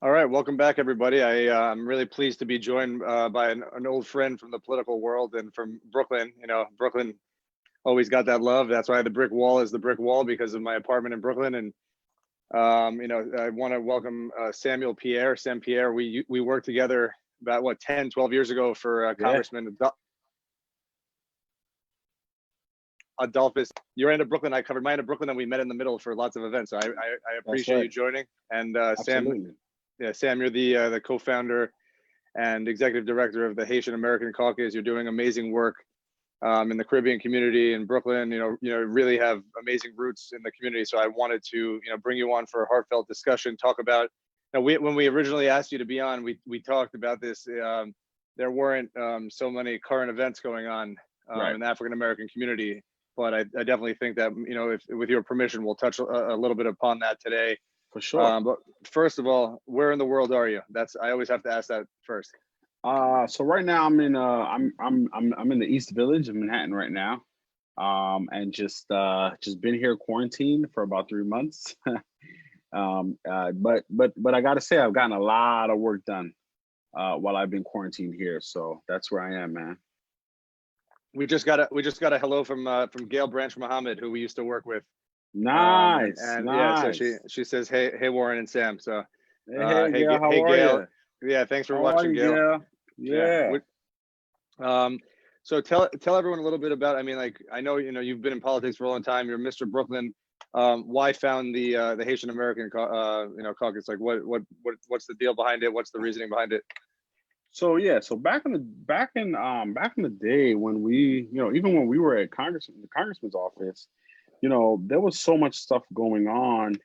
All right, welcome back, everybody. I'm really pleased to be joined by an old friend from the political world and from Brooklyn. You know, Brooklyn always got that love. That's why the brick wall is the brick wall, because of my apartment in Brooklyn. And I want to welcome Sam Pierre. We worked together about 10, 12 years ago for Yeah, Congressman Adolphus. Your end of Brooklyn, I covered my end of Brooklyn, and we met in the middle for lots of events. So I that's appreciate right. you joining. And Sam, Absolutely. yeah, Sam, you're the co-founder and executive director of the Haitian American Caucus. You're doing amazing work in the Caribbean community in Brooklyn. Really have amazing roots in the community. So I wanted to, bring you on for a heartfelt discussion. Talk about, when we originally asked you to be on, we talked about this. There weren't so many current events going on Right. in the African American community, but I definitely think that, if with your permission, we'll touch a little bit upon that today. For sure. But first of all, where in the world are you? I always have to ask that first. So right now I'm in I'm in the East Village of Manhattan right now. And just been here quarantined for about 3 months. But I gotta say I've gotten a lot of work done while I've been quarantined here. So that's where I am, man. We just got a hello from Gail Branch Muhammad, who we used to work with. Nice, And yeah, so nice. she says, hey Warren and Sam. So Hey, hey Gail, how hey are Gail. you? Yeah, thanks for How are watching, you, Gail. Gail? Yeah. Yeah. Um, so tell everyone a little bit about. I mean, like, I know you've been in politics for a long time. You're Mr. Brooklyn. Why found the Haitian American caucus? Like, what's the deal behind it? What's the reasoning behind it? So yeah, so back in the day when we, even when we were at the congressman's office, there was so much stuff going on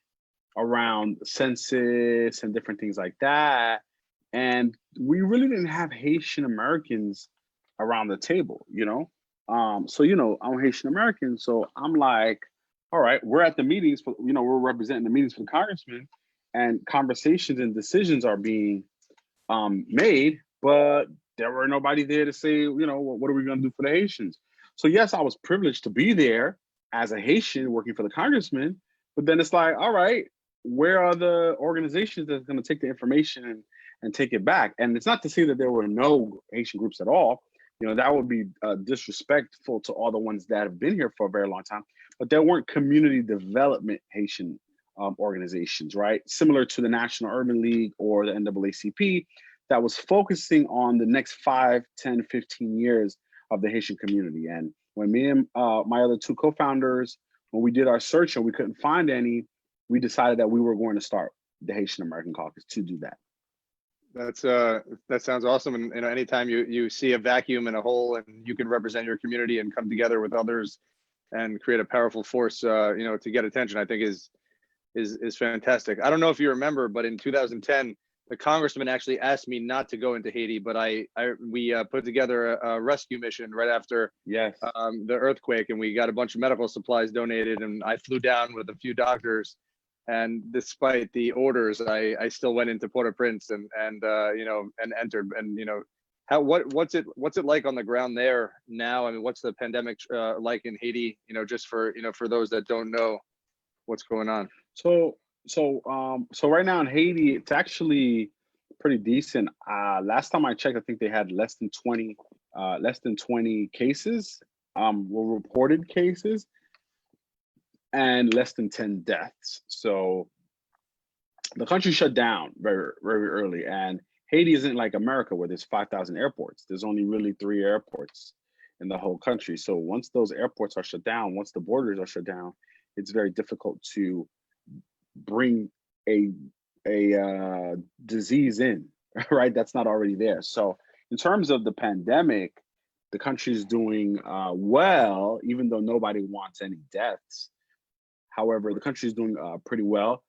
around census and different things like that. And we really didn't have Haitian Americans around the table. So I'm Haitian American, so I'm like, all right, we're at the meetings for, we're representing the meetings for the congressman, and conversations and decisions are being made, but there were nobody there to say, what are we going to do for the Haitians? So yes, I was privileged to be there as a Haitian working for the congressman, but then it's like, all right, where are the organizations that's going to take the information and take it back? And it's not to say that there were no Haitian groups at all. That would be disrespectful to all the ones that have been here for a very long time, but there weren't community development Haitian organizations, right? Similar to the National Urban League or the NAACP, that was focusing on the next 5, 10, 15 years of the Haitian community. And when me and my other two co-founders, when we did our search and we couldn't find any, we decided that we were going to start the Haitian American Caucus to do that. That sounds awesome. And anytime you see a vacuum and a hole, and you can represent your community and come together with others and create a powerful force, to get attention, I think is fantastic. I don't know if you remember, but in 2010, the congressman actually asked me not to go into Haiti, but we put together a rescue mission right after Yes. the earthquake, and we got a bunch of medical supplies donated, and I flew down with a few doctors. And despite the orders, I still went into Port-au-Prince and entered. And what's it like on the ground there now? I mean, what's the pandemic like in Haiti? Just for those that don't know what's going on. So right now in Haiti, it's actually pretty decent. Last time I checked, I think they had less than 20 cases, were reported cases, and less than 10 deaths. So the country shut down very, very early. And Haiti isn't like America where there's 5,000 airports. There's only really 3 airports in the whole country. So once those airports are shut down, once the borders are shut down, it's very difficult to bring a disease in, right? That's not already there. So in terms of the pandemic, the country is doing well, even though nobody wants any deaths. However, the country is doing pretty well.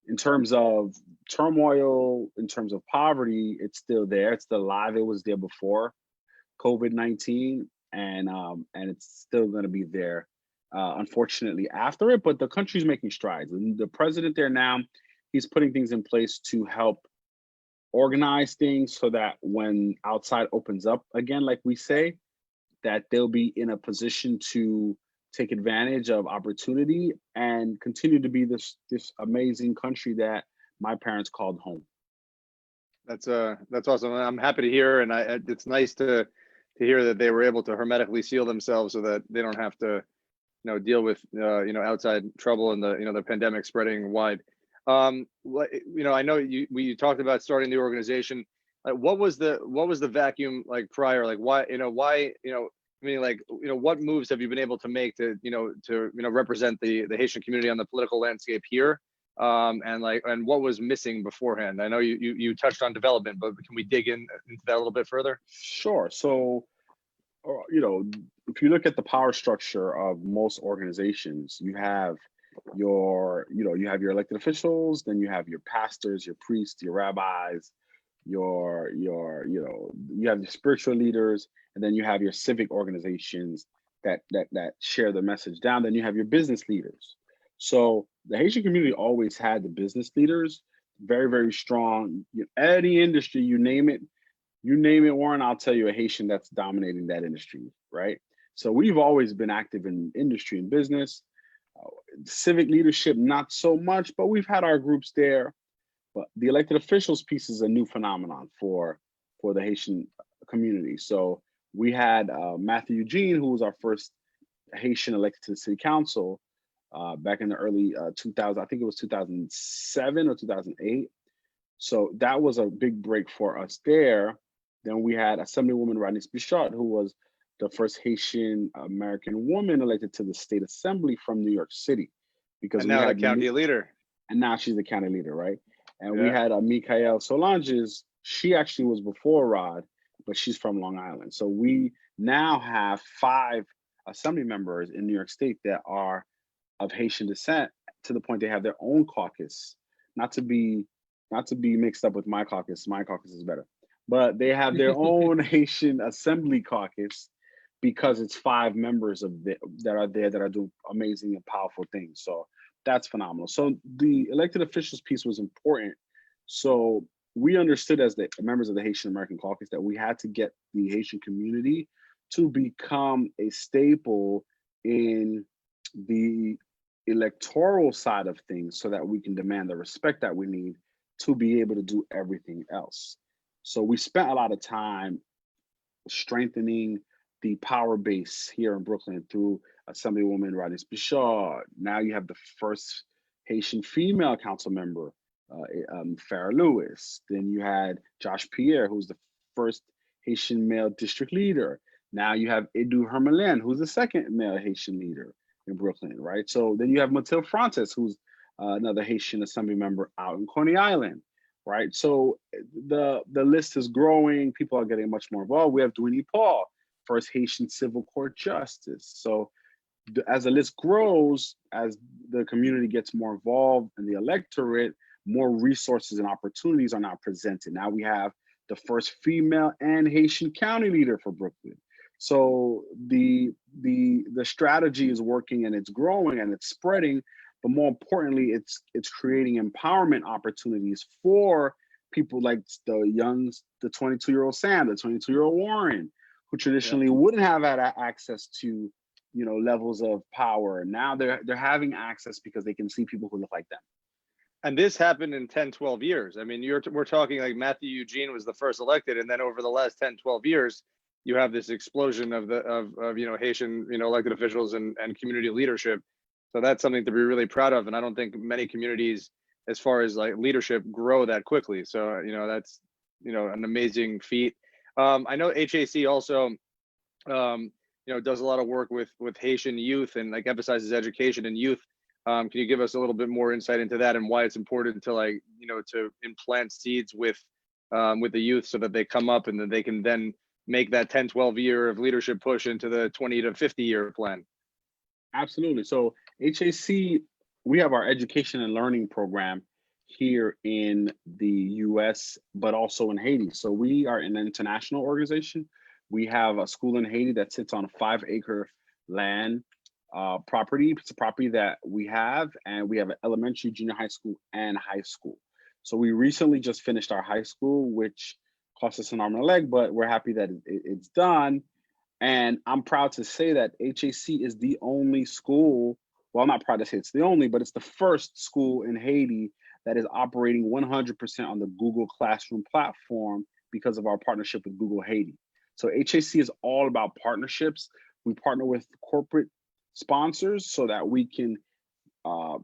In terms of turmoil, in terms of poverty, it's still there. It's still alive. It was there before COVID-19, and it's still going to be there, unfortunately, after it. But the country's making strides. And the president there now, he's putting things in place to help organize things so that when outside opens up again, like we say, that they'll be in a position to take advantage of opportunity and continue to be this amazing country that my parents called home. That's awesome. I'm happy to hear, and it's nice to hear that they were able to hermetically seal themselves so that they don't have to deal with outside trouble and the pandemic spreading wide. I know you talked about starting the organization. Like, what was the vacuum like prior? Like, why I mean, like, what moves have you been able to make to represent the Haitian community on the political landscape here? And what was missing beforehand? I know you touched on development, but can we dig into that a little bit further? Sure. So, if you look at the power structure of most organizations, you have you have your elected officials, then you have your pastors, your priests, your rabbis, you have your spiritual leaders, and then you have your civic organizations that share the message down. Then you have your business leaders. So the Haitian community always had the business leaders, very, very strong. Any industry, you name it, Warren, I'll tell you a Haitian that's dominating that industry, right? So we've always been active in industry and business. Civic leadership, not so much, but we've had our groups there. But the elected officials piece is a new phenomenon for the Haitian community. So we had Matthew Eugene, who was our first Haitian elected to the city council back in the early 2000, I think it was 2007 or 2008. So that was a big break for us there. Then we had Assemblywoman Haitis Bichot, who was the first Haitian American woman elected to the state assembly from New York City. And now the county leader. And now she's the county leader, right? And Yeah. we had Michael Solanges. She actually was before Rod, but she's from Long Island. So we now have 5 assembly members in New York State that are of Haitian descent, to the point they have their own caucus. Not to be mixed up with my caucus. My caucus is better. But they have their own Haitian assembly caucus, because it's 5 members that are there that are doing amazing and powerful things. So that's phenomenal. So the elected officials piece was important. So we understood as the members of the Haitian American Caucus that we had to get the Haitian community to become a staple in the electoral side of things, so that we can demand the respect that we need to be able to do everything else. So we spent a lot of time strengthening the power base here in Brooklyn through Assemblywoman Haitis Bichot. Now you have the first Haitian female council member, Farrah Lewis. Then you had Josh Pierre, who's the first Haitian male district leader. Now you have Edu Hermelin, who's the second male Haitian leader in Brooklyn, right? So then you have Mathilde Francis, who's another Haitian assembly member out in Coney Island, right? So the list is growing. People are getting much more involved. We have Dwayne Paul, first Haitian civil court justice. So as the list grows, as the community gets more involved in the electorate, more resources and opportunities are now presented. Now we have the first female and Haitian county leader for Brooklyn. So the strategy is working, and it's growing and it's spreading. But more importantly, it's creating empowerment opportunities for people like the 22-year-old Sam, the 22-year-old Warren, who traditionally wouldn't have had access to levels of power. Now they're having access because they can see people who look like them. And this happened in 10, 12 years. I mean, we're talking like Matthew Eugene was the first elected, and then over the last 10, 12 years, you have this explosion of Haitian elected officials and community leadership. So that's something to be really proud of. And I don't think many communities, as far as like leadership, grow that quickly. So that's an amazing feat. I know HAC also does a lot of work with Haitian youth and like emphasizes education and youth. Can you give us a little bit more insight into that and why it's important to to implant seeds with the youth, so that they come up and that they can then make that 10, 12 year of leadership push into the 20 to 50 year plan? Absolutely. So HAC, we have our education and learning program here in the US, but also in Haiti. So we are an international organization. We have a school in Haiti that sits on a 5-acre land property. It's a property that we have, and we have an elementary, junior high school, and high school. So we recently just finished our high school, which cost us an arm and a leg, but we're happy that it's done. And I'm proud to say that HAC is the only school, well, I'm not proud to say it's the only, but it's the first school in Haiti that is operating 100% on the Google Classroom platform because of our partnership with Google Haiti. So HAC is all about partnerships. We partner with corporate sponsors so that we can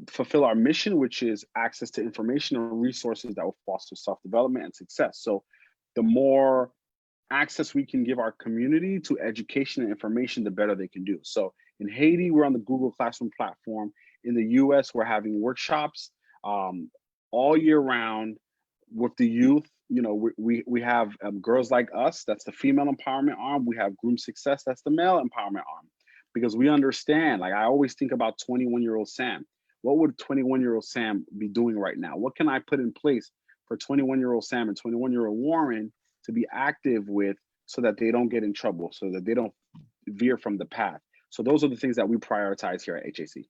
fulfill our mission, which is access to information and resources that will foster self-development and success. So the more access we can give our community to education and information, the better they can do. So in Haiti, we're on the Google Classroom platform. In the US, we're having workshops all year round with the youth. You know, we have Girls Like Us, that's the female empowerment arm. We have Groom Success, that's the male empowerment arm. Because we understand, like I always think about 21-year-old Sam. What would 21-year-old Sam be doing right now? What can I put in place for 21-year-old Sam and 21-year-old Warren to be active with so that they don't get in trouble, so that they don't veer from the path? So those are the things that we prioritize here at HAC.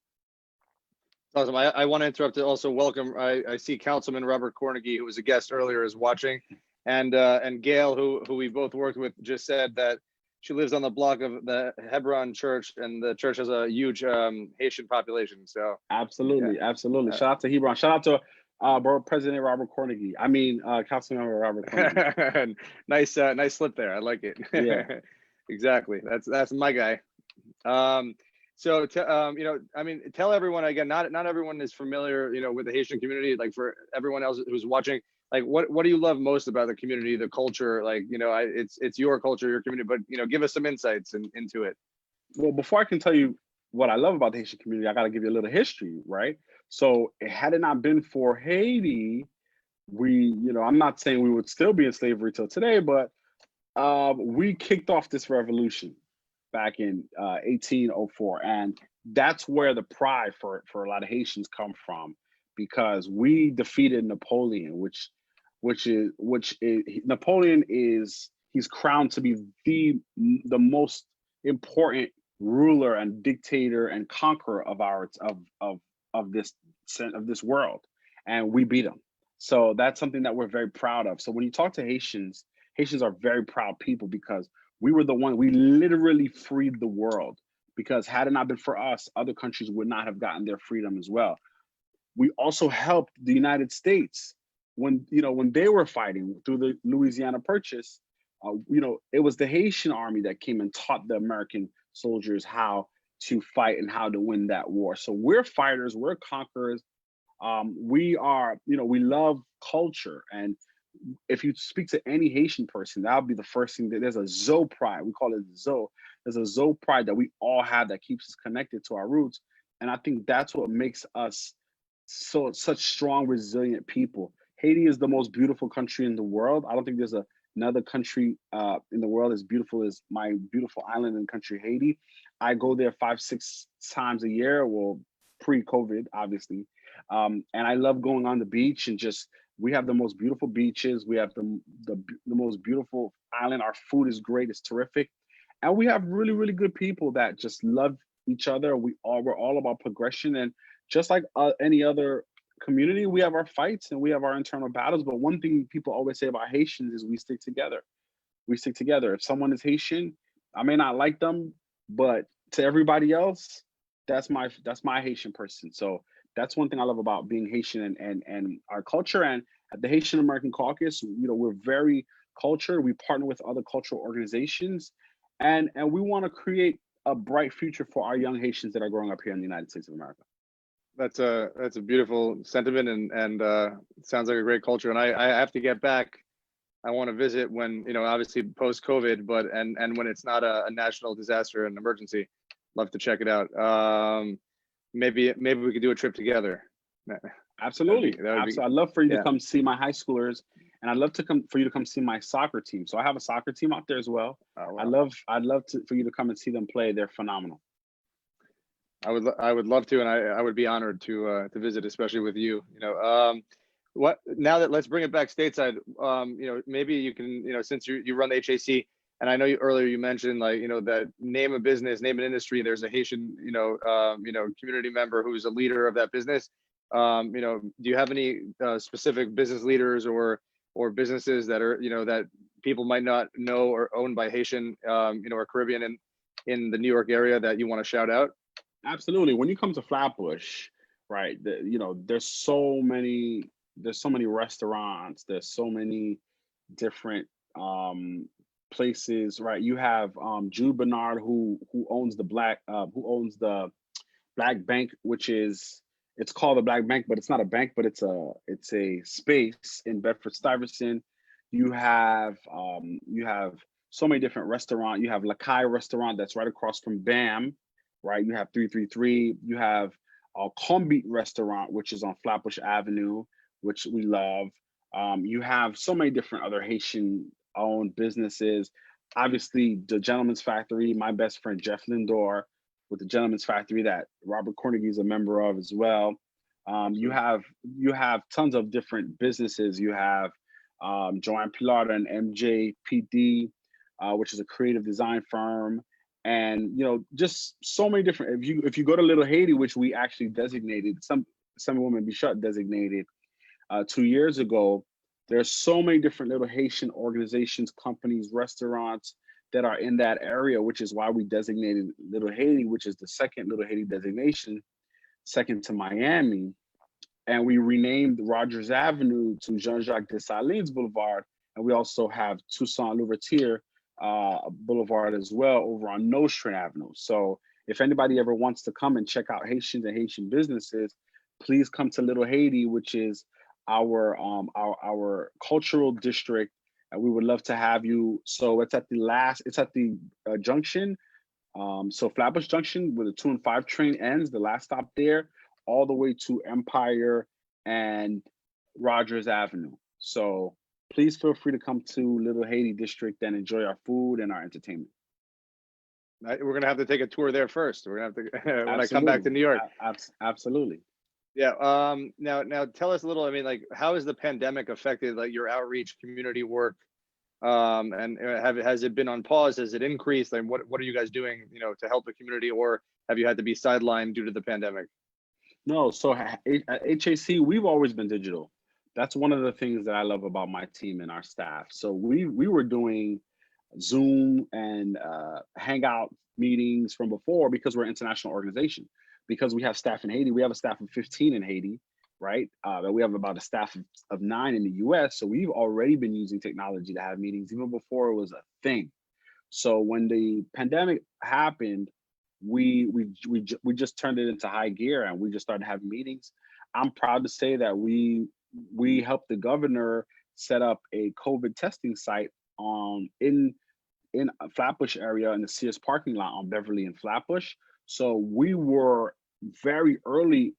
Awesome. I want to interrupt to also welcome, I see Councilman Robert Cornegie, who was a guest earlier, is watching. And Gail, who we both worked with, just said that she lives on the block of the Hebron Church, and the church has a huge Haitian population. So absolutely, yeah. Absolutely. Shout out to Hebron. Shout out to Borough President Robert Cornegie. I mean, Councilmember Robert Cornegie. Nice slip there. I like it. Yeah, exactly. That's my guy. So you know, I mean, tell everyone again. Not everyone is familiar, you know, with the Haitian community. Like for everyone else who's watching, like what do you love most about the community, the culture? Like, you know, it's your culture, your community, but you know, give us some insights into it. Well, before I can tell you what I love about the Haitian community, I got to give you a little history, right? So had it not been for Haiti, you know, I'm not saying we would still be in slavery till today, but we kicked off this revolution back in 1804, and that's where the pride for a lot of Haitians come from, because we defeated Napoleon, which Napoleon is, he's crowned to be the most important ruler and dictator and conqueror of this world, and we beat him. So that's something that we're very proud of. So when you talk to Haitians are very proud people, because we were the one, we literally freed the world, because had it not been for us, other countries would not have gotten their freedom as well. We also helped the United States when they were fighting through the Louisiana Purchase. You know, it was the Haitian army that came and taught the American soldiers how to fight and how to win that war. So we're fighters, we're conquerors. We are, you know, we love culture. And if you speak to any Haitian person, that'll be the first thing. That there's a Zo pride. We call it Zo. There's a Zo pride that we all have that keeps us connected to our roots. And I think that's what makes us such strong, resilient people. Haiti is the most beautiful country in the world. I don't think there's another country in the world as beautiful as my beautiful island and country, Haiti. I go there 5-6 times a year, well, pre-COVID, obviously. And I love going on the beach, and just, we have the most beautiful beaches. We have the most beautiful island. Our food is great, it's terrific. And we have really, really good people that just love each other. We're all about progression. And just like any other community, we have our fights and we have our internal battles. But one thing people always say about Haitians is we stick together. We stick together. If someone is Haitian, I may not like them, but to everybody else, that's my Haitian person. So that's one thing I love about being Haitian and our culture. And at the Haitian American Caucus, you know, we're very cultured. We partner with other cultural organizations, and we want to create a bright future for our young Haitians that are growing up here in the United States of America. That's a beautiful sentiment, and it sounds like a great culture. And I have to get back. I want to visit when, you know, obviously post COVID, but and when it's not a national disaster and emergency. Love to check it out. Maybe we could do a trip together. Absolutely. I'd love for you to come see my high schoolers, and I'd love for you to come see my soccer team. So I have a soccer team out there as well. Oh, wow. I'd love for you to come and see them play. They're phenomenal. I would love to, and I would be honored to visit, especially with you. You know, let's bring it back stateside. You know, maybe you can, you know, since you run the HAC, and I know earlier you mentioned, like, you know, that name a business, name an industry. There's a Haitian, you know, community member who's a leader of that business. You know, do you have any specific business leaders or businesses that are, you know, that people might not know or owned by Haitian, you know, or Caribbean in the New York area that you want to shout out? Absolutely. When you come to Flatbush, right, you know, there's so many restaurants, there's so many different places, right? You have Jude Bernard who owns the Black Bank, which is, it's called the Black Bank, but it's not a bank, but it's a space in Bedford Stuyvesant. You have so many different restaurants. You have Lakai restaurant that's right across from BAM, right? You have 333. You have Cohn restaurant, which is on Flatbush Avenue, which we love. You have so many different other Haitian owned businesses. Obviously, the Gentleman's Factory, my best friend Jeff Lindor with the Gentleman's Factory that Robert Cornegie is a member of as well. You have tons of different businesses. You have Joanne Pilar and MJPD, which is a creative design firm, and just so many different. If you go to Little Haiti, which we actually designated, some Women Be Shut designated 2 years ago, there's so many different little Haitian organizations, companies, restaurants that are in that area, which is why we designated Little Haiti, which is the second Little Haiti designation, second to Miami. And we renamed Rogers Avenue to Jean-Jacques Dessalines Boulevard. And we also have Toussaint Louverture Boulevard as well over on Nostrand Avenue. So if anybody ever wants to come and check out Haitians and Haitian businesses, please come to Little Haiti, which is our cultural district, and we would love to have you. So it's at the junction. So Flatbush Junction, where the 2 and 5 train ends, the last stop there, all the way to Empire and Rogers Avenue. So please feel free to come to Little Haiti District and enjoy our food and our entertainment. We're gonna have to take a tour there first. We're gonna have to when I come back to New York. Absolutely. Yeah. Now tell us a little. I mean, like, how has the pandemic affected like your outreach, community work? And has it been on pause? Has it increased? Like, what are you guys doing, to help the community, or have you had to be sidelined due to the pandemic? No. So at HAC, we've always been digital. That's one of the things that I love about my team and our staff. So we were doing Zoom and Hangout meetings from before because we're an international organization. Because we have staff in Haiti, we have a staff of 15 in Haiti, right? And we have about a staff of 9 in the US. So we've already been using technology to have meetings even before it was a thing. So when the pandemic happened, we just turned it into high gear and we just started having meetings. I'm proud to say that we helped the governor set up a COVID testing site in Flatbush area in the Sears parking lot on Beverly and Flatbush. So we were very early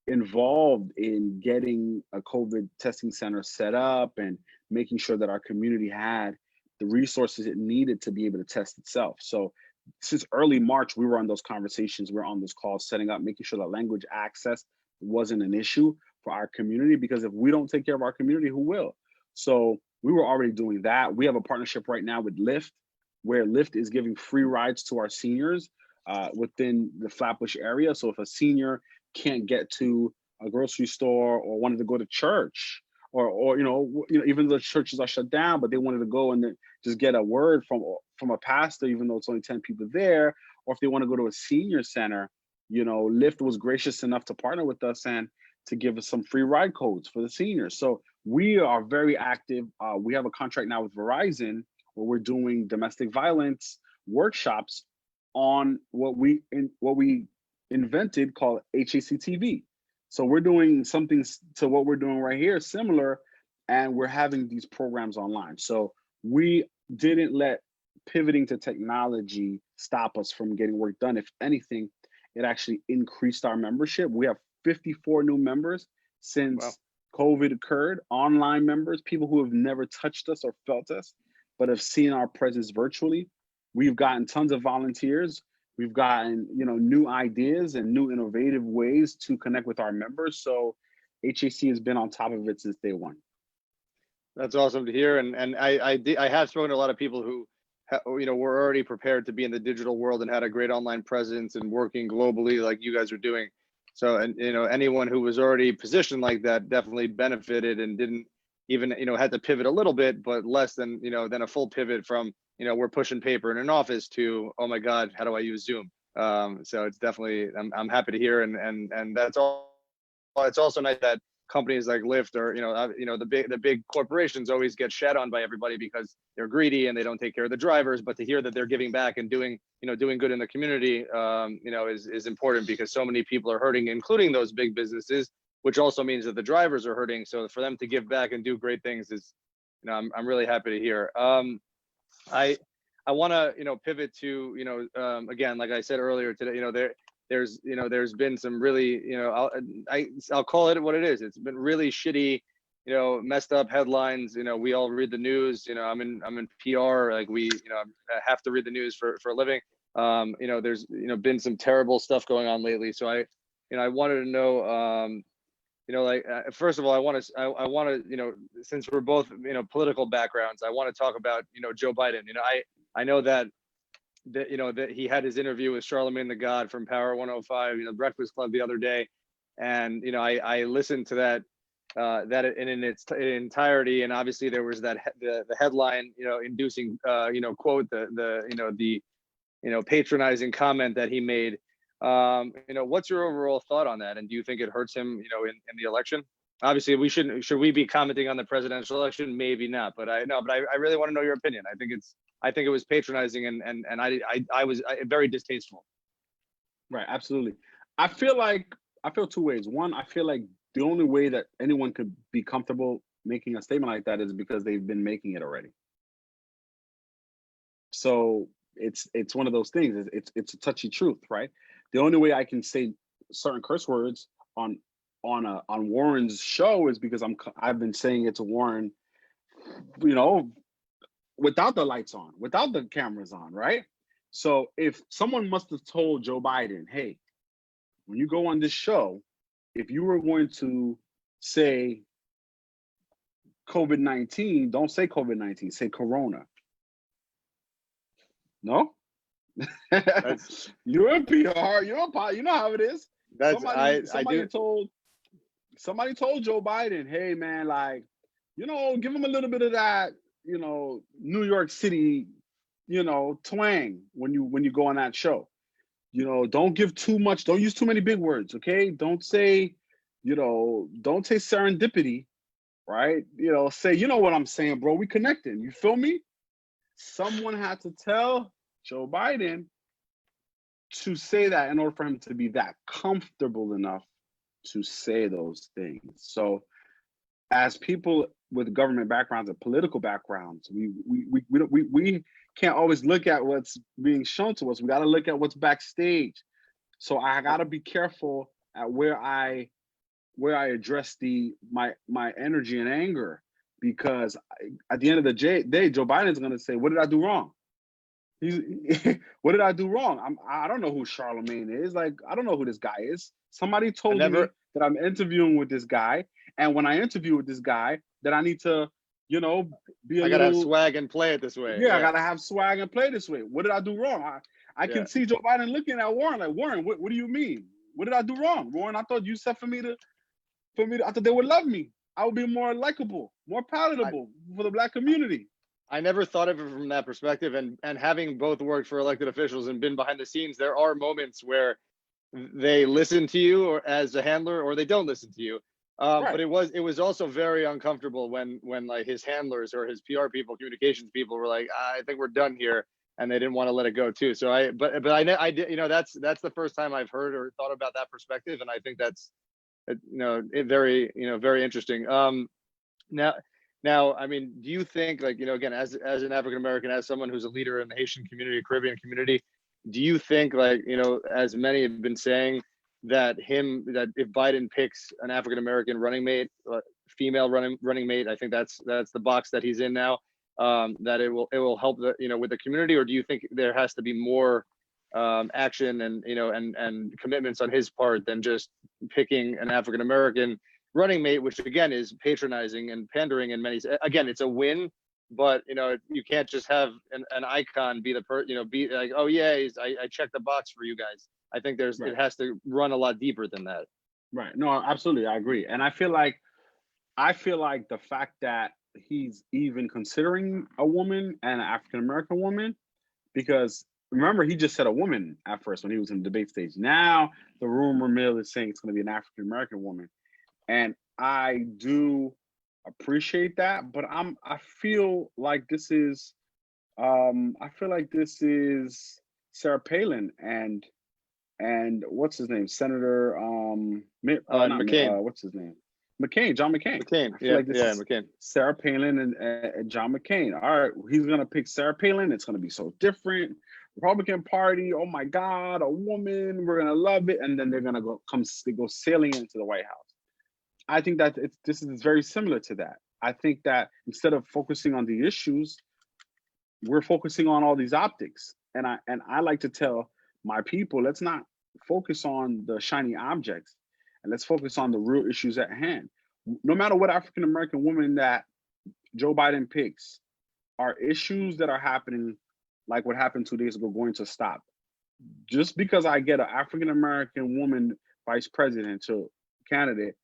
involved in getting a COVID testing center set up and making sure that our community had the resources it needed to be able to test itself. So since early March, we were on those conversations, we were on those calls, setting up, making sure that language access wasn't an issue for our community, because if we don't take care of our community, who will? So we were already doing that. We have a partnership right now with Lyft, where Lyft is giving free rides to our seniors within the Flatbush area. So if a senior can't get to a grocery store or wanted to go to church, or even though the churches are shut down, but they wanted to go and just get a word from a pastor, even though it's only 10 people there, or if they want to go to a senior center, Lyft was gracious enough to partner with us and to give us some free ride codes for the seniors. So we are very active. We have a contract now with Verizon where we're doing domestic violence workshops on what we invented called HAC TV. So we're doing something to what we're doing right here, similar, and we're having these programs online. So we didn't let pivoting to technology stop us from getting work done. If anything, it actually increased our membership. We have 54 new members since COVID occurred, online members, people who have never touched us or felt us, but have seen our presence virtually. We've gotten tons of volunteers. We've gotten, new ideas and new innovative ways to connect with our members. So HAC has been on top of it since day one. That's awesome to hear. And I have spoken to a lot of people who, were already prepared to be in the digital world and had a great online presence and working globally like you guys are doing. So, and anyone who was already positioned like that definitely benefited and didn't even, had to pivot a little bit, but less than, than a full pivot from, we're pushing paper in an office to, oh my God, how do I use Zoom? So it's definitely, I'm happy to hear. And that's all. It's also nice that companies like Lyft or the big corporations always get shat on by everybody because they're greedy and they don't take care of the drivers. But to hear that they're giving back and doing good in the community, is important, because so many people are hurting, including those big businesses, which also means that the drivers are hurting. So for them to give back and do great things is, I'm really happy to hear. I want to pivot to again, like I said earlier today, there's been some really I'll call it what it is. It's been really shitty, messed up headlines. We all read the news. I'm in PR. Like I have to read the news for a living. There's been some terrible stuff going on lately. So I wanted to know. First of all, I want to, since we're both, political backgrounds, I want to talk about, Joe Biden. I know that he had his interview with Charlemagne the God from Power 105, Breakfast Club, the other day. And, I listened to that in its entirety. And obviously there was the headline, inducing, quote, the patronizing comment that he made. What's your overall thought on that? And do you think it hurts him, in the election? Obviously, should we be commenting on the presidential election? Maybe not, but I really want to know your opinion. I think it was patronizing, and I was very distasteful. Right, absolutely. I feel two ways. One, I feel like the only way that anyone could be comfortable making a statement like that is because they've been making it already. So it's one of those things. It's a touchy truth, right? The only way I can say certain curse words on Warren's show is because I've been saying it to Warren, without the lights on, without the cameras on, right? So if someone must have told Joe Biden, hey, when you go on this show, if you were going to say COVID-19, don't say COVID-19, say Corona. No? You're in PR, you know how it is. Somebody told Joe Biden, hey man, like, give him a little bit of that, New York City, twang when you go on that show. Don't give too much, don't use too many big words, okay? Don't say serendipity, right? Say, what I'm saying, bro, we connecting, you feel me? Someone had to tell Joe Biden to say that in order for him to be that comfortable enough to say those things. So as people with government backgrounds and political backgrounds, we can't always look at what's being shown to us. We got to look at what's backstage. So I got to be careful at where I address my energy and anger, because at the end of the day, Joe Biden's going to say, what did I do wrong? What did I do wrong? I don't know who Charlemagne is. Like, I don't know who this guy is. Somebody told me that I'm interviewing with this guy, and when I interview with this guy, that I need to, I gotta have swag and play it this way. Yeah, I gotta have swag and play this way. What did I do wrong? I can see Joe Biden looking at Warren like, Warren, what do you mean? What did I do wrong, Warren? I thought you said for me to, I thought they would love me. I would be more likable, more palatable for the Black community. I never thought of it from that perspective, and having both worked for elected officials and been behind the scenes, there are moments where they listen to you or as a handler, or they don't listen to you. Right. But it was also very uncomfortable when like his handlers or his PR people, communications people were like, I think we're done here, and they didn't want to let it go too. So I did, that's the first time I've heard or thought about that perspective, and I think that's very interesting. Now, I mean, do you think, like, again, as an African American, as someone who's a leader in the Haitian community, Caribbean community, do you think, like, as many have been saying, that if Biden picks an African American running mate, female running mate, I think that's the box that he's in now, that it will help with the community? Or do you think there has to be more action and and commitments on his part than just picking an African American running mate, which again is patronizing and pandering in many. Again, it's a win, but you can't just have an icon be be like, oh yeah, I checked the box for you guys. I think it has to run a lot deeper than that. Right. No, absolutely, I agree, and I feel like the fact that he's even considering a woman and an African American woman, because remember, he just said a woman at first when he was in the debate stage. Now the rumor mill is saying it's going to be an African American woman. And I do appreciate that, but I feel like this is Sarah Palin and what's his name? Senator not McCain. what's his name? McCain, John McCain. McCain. I feel like this Yeah, is McCain. Sarah Palin and John McCain. All right, he's gonna pick Sarah Palin. It's gonna be so different. Republican Party, oh my God, a woman, we're gonna love it, and then they're gonna go sailing into the White House. I think that this is very similar to that. I think that instead of focusing on the issues, we're focusing on all these optics. And I like to tell my people, let's not focus on the shiny objects, and let's focus on the real issues at hand. No matter what African American woman that Joe Biden picks, are issues that are happening, like what happened 2 days ago, going to stop. Just because I get an African American woman vice presidential candidate,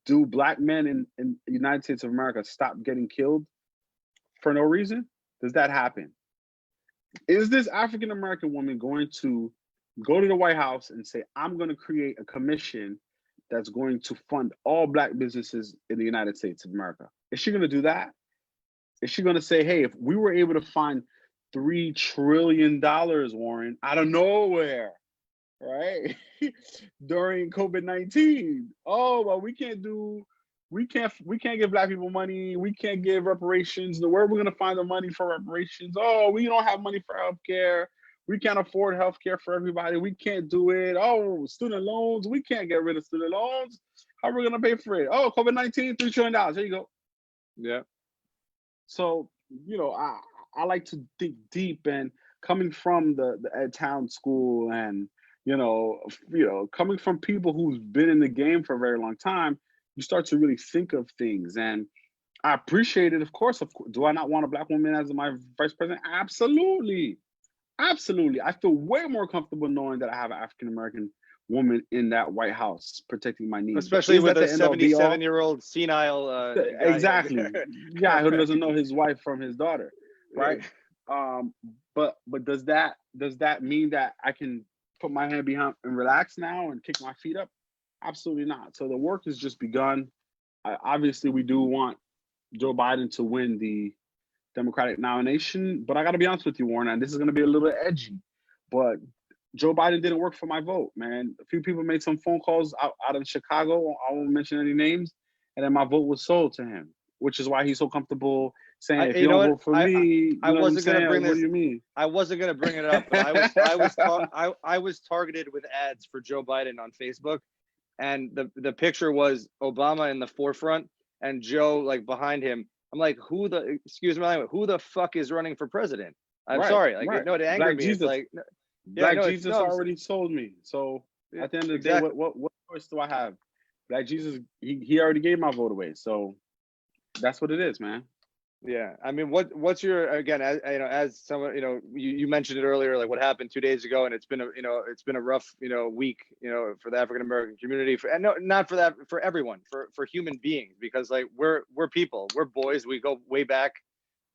do Black men in the United States of America stop getting killed for no reason? Does that happen? Is this African American woman going to go to the White House and say, I'm going to create a commission that's going to fund all Black businesses in the United States of America? Is she going to do that? Is she going to say, hey, if we were able to find $3 trillion, Warren, out of nowhere, right, during COVID-19, oh, well, we can't give Black people money. We can't give reparations. Where are we going to find the money for reparations? Oh, we don't have money for healthcare. We can't afford healthcare for everybody. We can't do it. Oh, student loans. We can't get rid of student loans. How are we going to pay for it? Oh, COVID-19, $3 trillion. There you go. Yeah. So, I like to dig deep, and coming from the Ed Town school, and coming from people who've been in the game for a very long time, you start to really think of things. And I appreciate it, of course. Do I not want a Black woman as my vice president? Absolutely. Absolutely. I feel way more comfortable knowing that I have an African American woman in that White House protecting my needs. Especially with a 77-year-old senile guy. Exactly. Yeah, who doesn't know his wife from his daughter, right? But does that mean that I can put my hand behind and relax now and kick my feet up? Absolutely not. So the work has just begun. Obviously, we do want Joe Biden to win the Democratic nomination, but I got to be honest with you, Warren, and this is going to be a little bit edgy, but Joe Biden didn't work for my vote, man. A few people made some phone calls out of Chicago. I won't mention any names, and then my vote was sold to him, which is why he's so comfortable saying, "If you don't vote for me, I wasn't going to bring this. What do you mean? I wasn't going to bring it up, but I was targeted with ads for Joe Biden on Facebook, and the picture was Obama in the forefront and Joe like behind him. I'm like, who the fuck is running for president? I'm sorry, like no, it angered me. Jesus. It's like, Black Jesus already sold me. So at the end of the day, what choice do I have? Black Jesus, he already gave my vote away. So that's what it is, man. Yeah, I mean, what's your, again, as someone, you mentioned it earlier, like what happened 2 days ago, and it's been a rough week for the African American community, and no, not for that, for everyone, for human beings, because like we're people, we're boys, we go way back.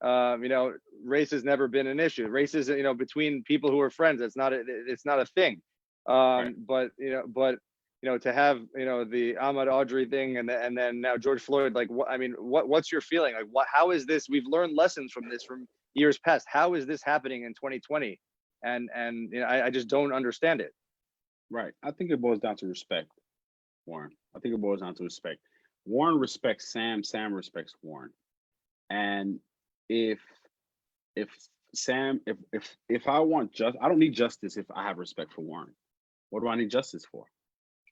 Race has never been an issue. Race is between people who are friends. It's not a thing. Right. But to have the Ahmaud Arbery thing, and then now George Floyd, like what's your feeling? Like how is this? We've learned lessons from this from years past. How is this happening in 2020? And I just don't understand it. Right. I think it boils down to respect, Warren. I think it boils down to respect. Warren respects Sam. Sam respects Warren. And if I want I don't need justice if I have respect for Warren. What do I need justice for?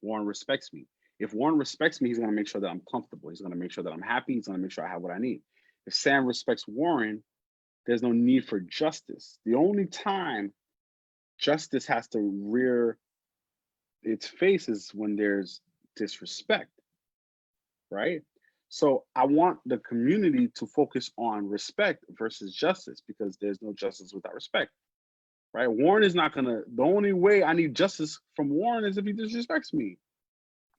Warren respects me. If Warren respects me, he's going to make sure that I'm comfortable. He's going to make sure that I'm happy. He's going to make sure I have what I need. If Sam respects Warren, there's no need for justice. The only time justice has to rear its face is when there's disrespect, right? So I want the community to focus on respect versus justice, because there's no justice without respect, right? Warren is not gonna, the only way I need justice from Warren is if he disrespects me.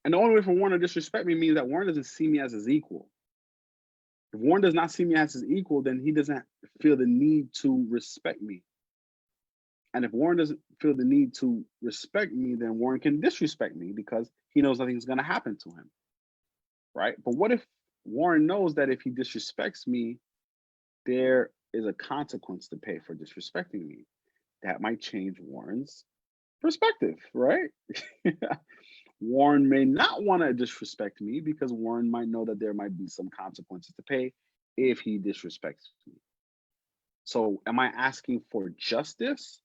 And the only way for Warren to disrespect me means that Warren doesn't see me as his equal. If Warren does not see me as his equal, then he doesn't feel the need to respect me. And if Warren doesn't feel the need to respect me, then Warren can disrespect me because he knows nothing's gonna happen to him. right? But what if Warren knows that if he disrespects me, there is a consequence to pay for disrespecting me? That might change Warren's perspective, right? Warren may not want to disrespect me because Warren might know that there might be some consequences to pay if he disrespects me. So, am I asking for justice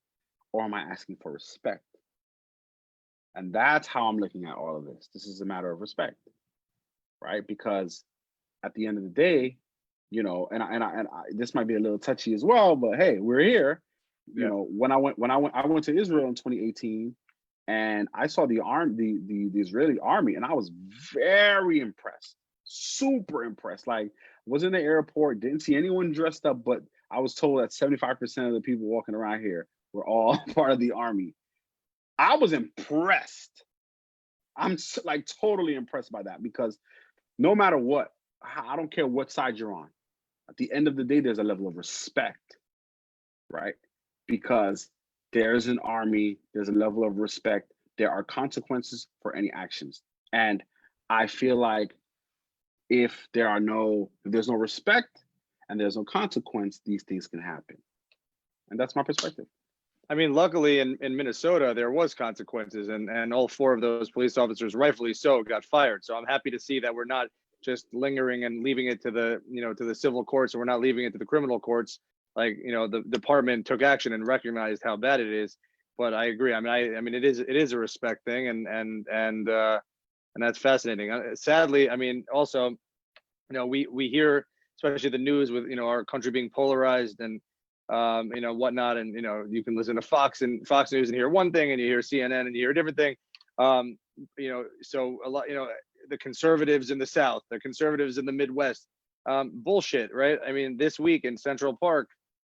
or am I asking for respect? And that's how I'm looking at all of this. This is a matter of respect, right? Because at the end of the day, you know, this might be a little touchy as well, but hey, we're here. You know, when I went to Israel in 2018, and I saw the Israeli army, and I was very impressed, super impressed. Like, was in the airport, didn't see anyone dressed up, but I was told that 75% of the people walking around here were all part of the army. I was impressed. I'm like totally impressed by that, because no matter what, I don't care what side you're on. At the end of the day, there's a level of respect, right? Because there's an army, there's a level of respect. There are consequences for any actions. And I feel like if there's no respect and there's no consequence, these things can happen. And that's my perspective. I mean, luckily in Minnesota, there was consequences, and all 4 of those police officers, rightfully so, got fired. So I'm happy to see that we're not just lingering and leaving it to the, to the civil courts, and we're not leaving it to the criminal courts. Like, the department took action and recognized how bad it is. But I agree. I mean, it is a respect thing, and that's fascinating. Sadly, I mean, also, we hear, especially the news with, our country being polarized and whatnot, and you can listen to Fox News and hear one thing, and you hear CNN and you hear a different thing. So a lot, the conservatives in the South, the conservatives in the Midwest, bullshit, right? I mean, this week in Central Park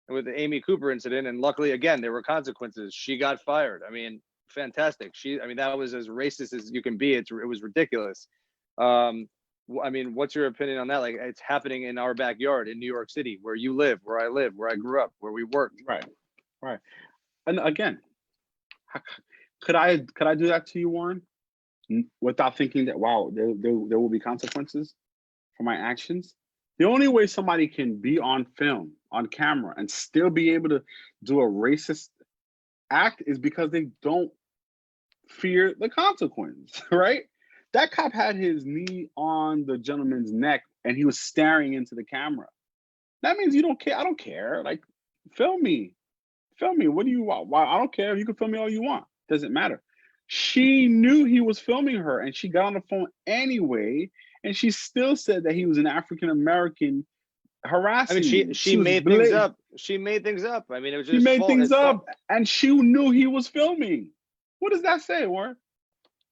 with the Amy Cooper incident, and luckily again there were consequences. She got fired. I mean, fantastic. That was as racist as you can be. It was ridiculous. I mean, what's your opinion on that? Like, it's happening in our backyard in New York City, where you live, where I live, where I grew up, where we worked. Right. And again, could I do that to you, Warren, without thinking that, wow, there will be consequences for my actions? The only way somebody can be on film, on camera, and still be able to do a racist act is because they don't fear the consequence, right? That cop had his knee on the gentleman's neck and he was staring into the camera. That means you don't care. I don't care. Like, film me. What do you want? Why? I don't care. You can film me all you want. Doesn't matter. She knew he was filming her, and she got on the phone anyway, and she still said that he was an African American harassing. I mean, she made things up. She made things up. I mean, it was just she made things up, and she knew he was filming. What does that say, Warren?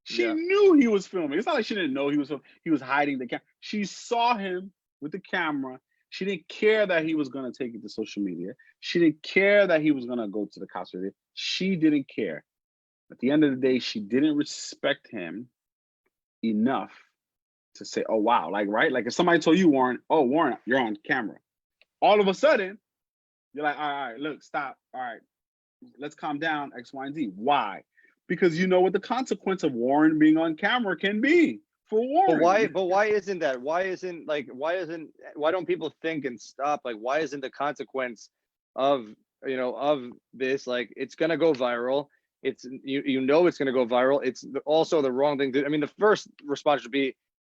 She knew he was filming. It's not like she didn't know he was filming. He was hiding the camera. She saw him with the camera. She didn't care that he was going to take it to social media. She didn't care that he was going to go to the cops with it. She didn't care. At the end of the day, she didn't respect him enough to say, oh, wow. Like, right? Like, if somebody told you, Warren, oh, Warren, you're on camera. All of a sudden, you're like, all right, look, stop. All right, let's calm down, X, Y, and Z. Why? Because you know what the consequence of Warren being on camera can be for Warren. But why isn't that? Why don't people think and stop? Like, why isn't the consequence of this, like, it's gonna go viral? It's it's gonna go viral. It's also the wrong thing to. I mean, the first response should be,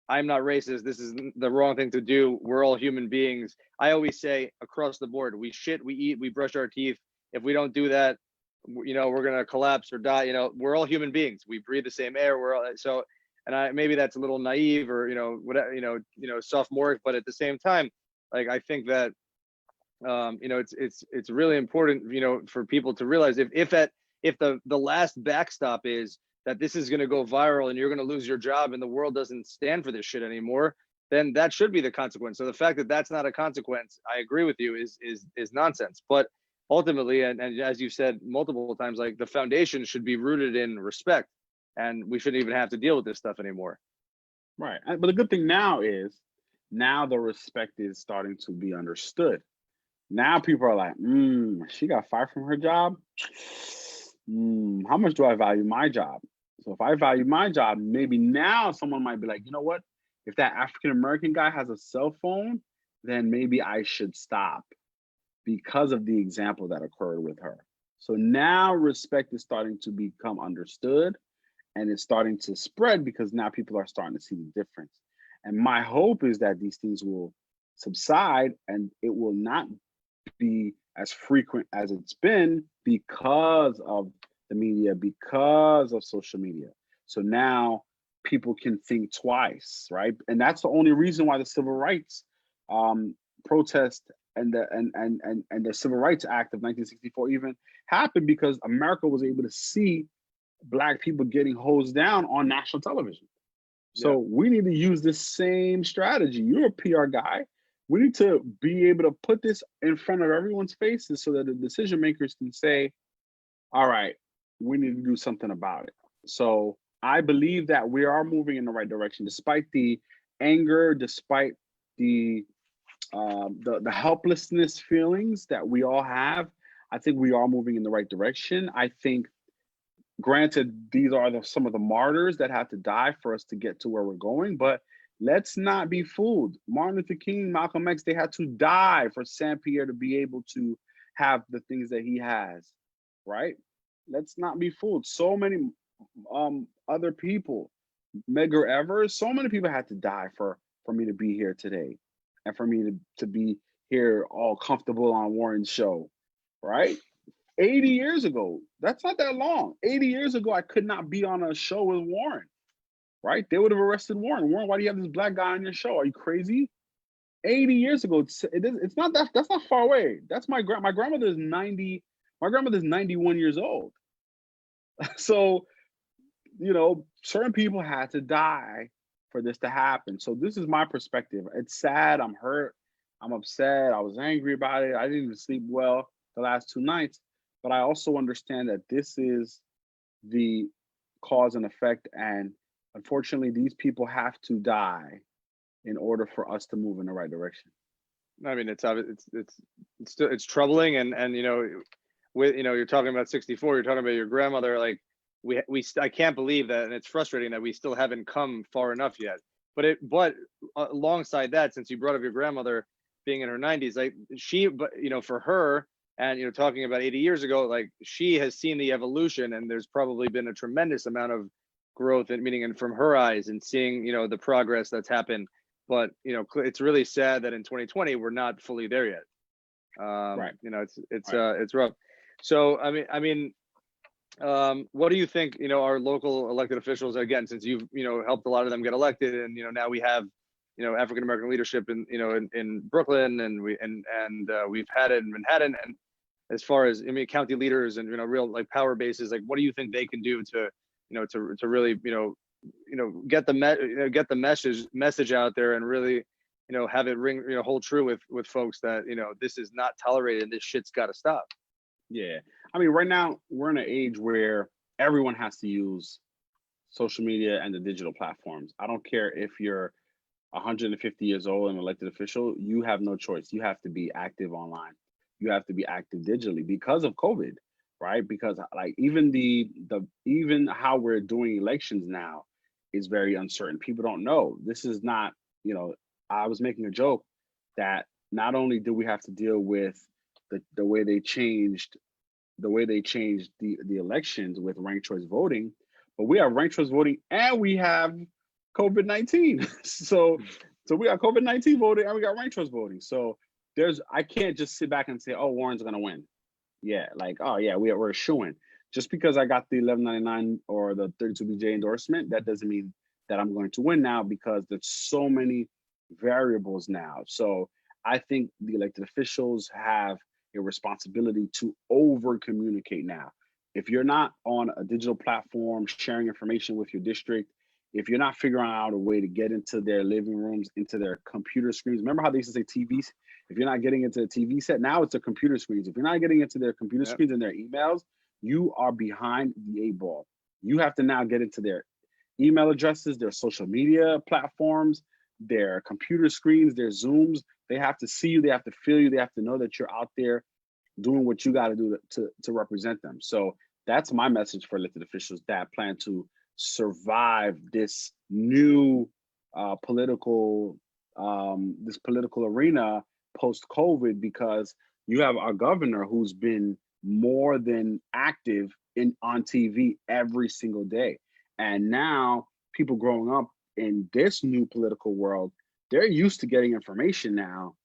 I'm not racist. This is the wrong thing to do. We're all human beings. I always say across the board, we shit, we eat, we brush our teeth. If we don't do that, we're gonna collapse or die. We're all human beings. We breathe the same air. We're all so. And maybe that's a little naive or whatever, sophomoric, but at the same time, like, I think that it's really important for people to realize if the last backstop is that this is going to go viral and you're going to lose your job and the world doesn't stand for this shit anymore, then that should be the consequence. So the fact that that's not a consequence, I agree with you, is nonsense. But ultimately, and as you said multiple times, like, the foundation should be rooted in respect. And we shouldn't even have to deal with this stuff anymore. Right. But the good thing now is, now the respect is starting to be understood. Now people are like, she got fired from her job. How much do I value my job? So if I value my job, maybe now someone might be like, you know what? if that African American guy has a cell phone, then maybe I should stop because of the example that occurred with her. So now respect is starting to become understood, and it's starting to spread because now people are starting to see the difference. And my hope is that these things will subside and it will not be as frequent as it's been because of the media, because of social media. So now people can think twice, right? And that's the only reason why the civil rights protest and the Civil Rights Act of 1964 even happened, because America was able to see Black people getting hosed down on national television. So we need to use the same strategy. You're a PR guy. We need to be able to put this in front of everyone's faces so that the decision makers can say, all right, we need to do something about it. So I believe that we are moving in the right direction, despite the anger, despite the helplessness feelings that we all have. I think we are moving in the right direction. I think, granted, these are some of the martyrs that have to die for us to get to where we're going, but let's not be fooled. Martin Luther King, Malcolm X, they had to die for Sam Pierre to be able to have the things that he has, right? Let's not be fooled. So many other people, Medgar Evers, so many people had to die for me to be here today, and for me to be here all comfortable on Warren's show, right? 80 years ago, that's not that long. 80 years ago, I could not be on a show with Warren, right? They would have arrested Warren. Warren, why do you have this Black guy on your show? Are you crazy? 80 years ago, it's not that, that's not far away. That's my grandmother is 90, my grandmother's 91 years old. So, you know, certain people had to die for this to happen. So this is my perspective. It's sad, I'm hurt, I'm upset, I was angry about it. I didn't even sleep well the last 2 nights, but I also understand that this is the cause and effect, and unfortunately these people have to die in order for us to move in the right direction. I mean, it's troubling, and you know, with, you know, you're talking about 64, you're talking about your grandmother, like I can't believe that, and it's frustrating that we still haven't come far enough yet. But alongside that, since you brought up your grandmother being in her 90s, like but you know, for her, and you know, talking about 80 years ago, like she has seen the evolution, and there's probably been a tremendous amount of growth, and meaning, and from her eyes, and seeing, you know, the progress that's happened. But you know, it's really sad that in 2020 we're not fully there yet. Right. You know, it's rough. So I mean, what do you think, you know, our local elected officials, again, since you've, you know, helped a lot of them get elected, and you know, now we have, you know, African American leadership in, you know, in Brooklyn, and we've had it in Manhattan, and as far as, I mean, county leaders and, you know, real like power bases, like what do you think they can do to, you know, to really, you know, get the message out there, and really, you know, have it ring, you know, hold true with folks that, you know, this is not tolerated, and this shit's got to stop. Yeah, I mean, right now we're in an age where everyone has to use social media and the digital platforms. I don't care if you're 150 years old and elected official, you have no choice. You have to be active online. You have to be active digitally because of COVID, right? Because like even even how we're doing elections now is very uncertain. People don't know. This is not, you know, I was making a joke that not only do we have to deal with the way they changed the elections with ranked choice voting, but we have ranked choice voting and we have COVID-19. so we got COVID-19 voting and we got ranked choice voting. So I can't just sit back and say, oh, Warren's gonna win. Yeah, like, oh yeah, we're shooing. Just because I got the 1199 or the 32BJ endorsement, that doesn't mean that I'm going to win now, because there's so many variables now. So I think the elected officials have a responsibility to over communicate now. If you're not on a digital platform sharing information with your district, if you're not figuring out a way to get into their living rooms, into their computer screens, remember how they used to say TVs? If you're not getting into the TV set, now it's a computer screens. If you're not getting into their computer screens and their emails, you are behind the 8 ball. You have to now get into their email addresses, their social media platforms, their computer screens, their Zooms. They have to see you, they have to feel you, they have to know that you're out there doing what you got to do to represent them. So that's my message for elected officials that plan to survive this new political this political arena post COVID, because you have our governor who's been more than active in on TV every single day, and now people growing up in this new political world, they're used to getting information now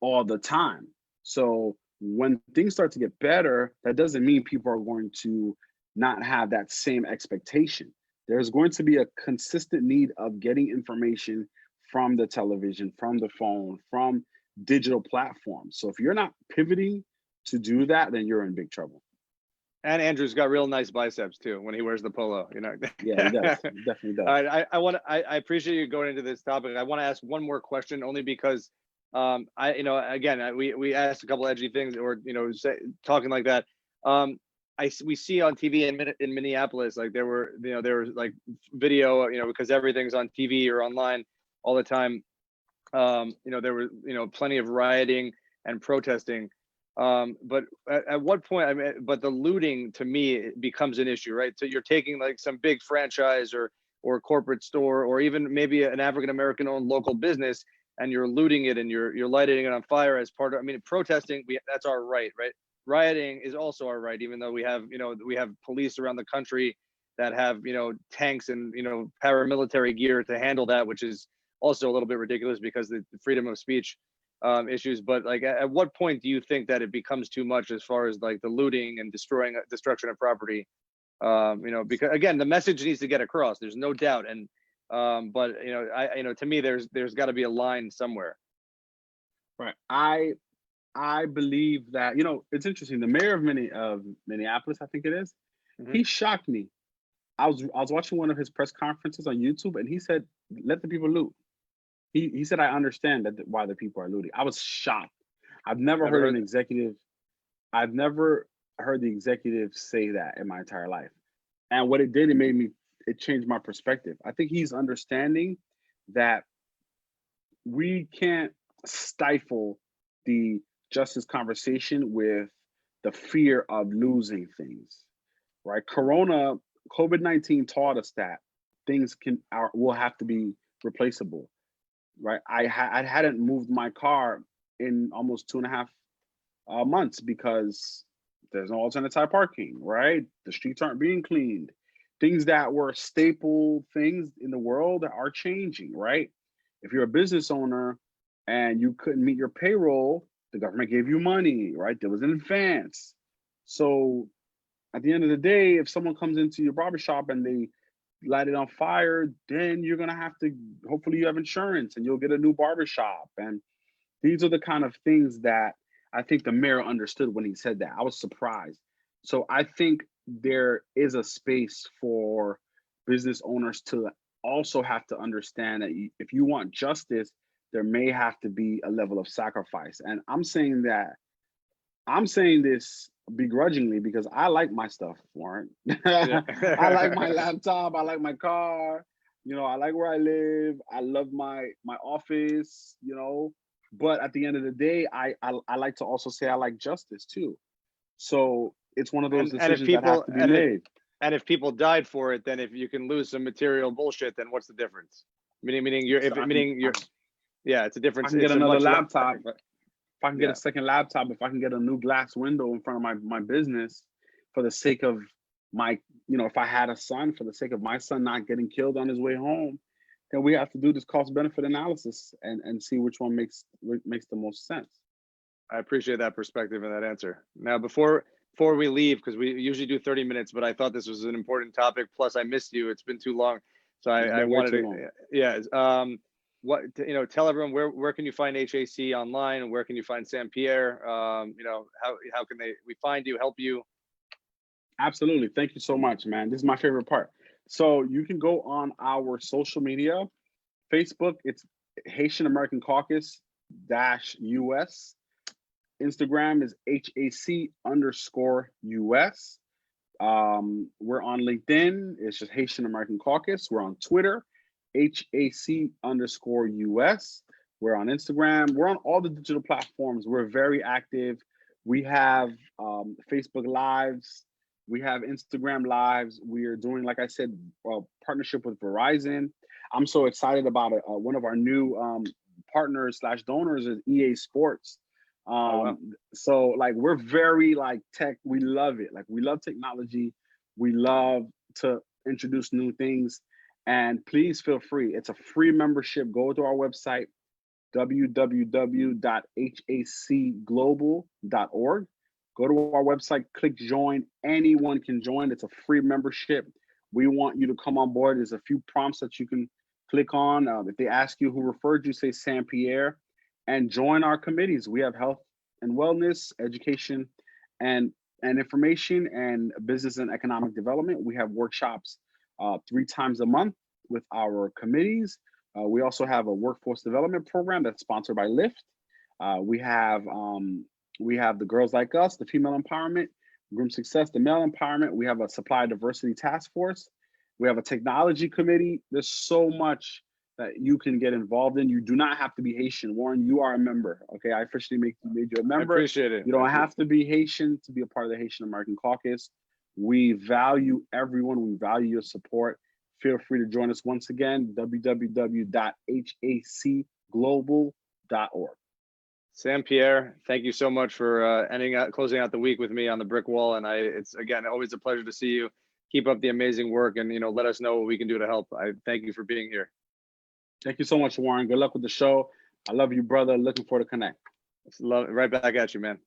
all the time. So when things start to get better, that doesn't mean people are going to not have that same expectation. There's going to be a consistent need of getting information from the television, from the phone, from digital platforms. So if you're not pivoting to do that, then you're in big trouble. And Andrew's got real nice biceps too when he wears the polo, you know. Yeah, he does. He definitely does. All right, I appreciate you going into this topic. I want to ask one more question, only because again, we asked a couple edgy things, or talking like that. We see on TV in Minneapolis, like there were like video, because everything's on TV or online all the time. There was plenty of rioting and protesting. But at what point, I mean, but the looting to me it becomes an issue, right? So you're taking like some big franchise or corporate store, or even maybe an African American owned local business, and you're looting it and you're lighting it on fire as part of, I mean, protesting, that's our right? Rioting is also our right, even though we have police around the country that have, tanks and, paramilitary gear to handle that, which is also a little bit ridiculous because the freedom of speech issues. But like, at what point do you think that it becomes too much as far as like the looting and destruction of property? Because again, the message needs to get across. There's no doubt. And but to me, there's got to be a line somewhere. Right. I believe that, it's interesting. The mayor of Minneapolis, I think it is, he shocked me. I was watching one of his press conferences on YouTube, and he said, "Let the people loot." He said, "I understand why the people are looting." I was shocked. I've never heard the executive say that in my entire life. And what it did, it changed my perspective. I think he's understanding that we can't stifle the justice conversation with the fear of losing things, right? COVID-19 taught us that things will have to be replaceable, right? I hadn't moved my car in almost 2.5 months because there's no alternate parking, right? The streets aren't being cleaned. Things that were staple things in the world are changing, right? If you're a business owner and you couldn't meet your payroll, the government gave you money, right? There was an advance. So at the end of the day, if someone comes into your barbershop and they light it on fire, then you're gonna have to, hopefully you have insurance and you'll get a new barbershop. And these are the kind of things that I think the mayor understood when he said that. I was surprised. So I think there is a space for business owners to also have to understand that if you want justice, there may have to be a level of sacrifice. And I'm saying this begrudgingly because I like my stuff, Warren. Yeah. I like my laptop, I like my car, I like where I live, I love my office, but at the end of the day, I like to also say I like justice too. So it's one of those decisions that have to be made. And if people died for it, then if you can lose some material bullshit, then what's the difference? Yeah, it's a difference. I can get another laptop. If I can get a second laptop, if I can get a new glass window in front of my business for the sake of my, if I had a son, for the sake of my son not getting killed on his way home, then we have to do this cost benefit analysis and see which one makes the most sense. I appreciate that perspective and that answer. Now, before we leave, because we usually do 30 minutes, but I thought this was an important topic. Plus, I missed you. It's been too long, so I wanted to. Yeah. Tell everyone where can you find HAC online, and where can you find Sam Pierre? How can we find you, help you? Absolutely. Thank you so much, man. This is my favorite part. So you can go on our social media. Facebook, it's Haitian American Caucus -US. Instagram is HAC_US. We're on LinkedIn. It's just Haitian American Caucus. We're on Twitter, HAC_US. We're on Instagram. We're on all the digital platforms. We're very active. We have Facebook Lives We have Instagram lives. We are doing, like I said, partnership with Verizon. I'm so excited about it. One of our new partners slash donors is EA Sports. Wow. So like we're very like tech. We love it. Like we love technology. We love to introduce new things. And please feel free. It's a free membership. Go to our website, www.hacglobal.org. Go to our website, click join. Anyone can join. It's a free membership. We want you to come on board. There's a few prompts that you can click on. If they ask you who referred you, say Sam Pierre, and join our committees. We have health and wellness, education, and information, and business and economic development. We have workshops 3 times a month with our committees. We also have a workforce development program that's sponsored by Lyft. We have the Girls Like Us, the female empowerment, groom success, the male empowerment. We have a supply diversity task force. We have a technology committee. There's so much that you can get involved in. You do not have to be Haitian. Warren, you are a member. Okay, I officially made you a member. I appreciate it. You don't have to be Haitian to be a part of the Haitian American Caucus. We value everyone. We value your support. Feel free to join us once again, www.hacglobal.org. Sam Pierre, thank you so much for closing out the week with me on the brick wall. And it's again always a pleasure to see you. Keep up the amazing work, and let us know what we can do to help. I thank you for being here. Thank you so much, Warren. Good luck with the show. I love you, brother. Looking forward to connect. Love right back at you, man.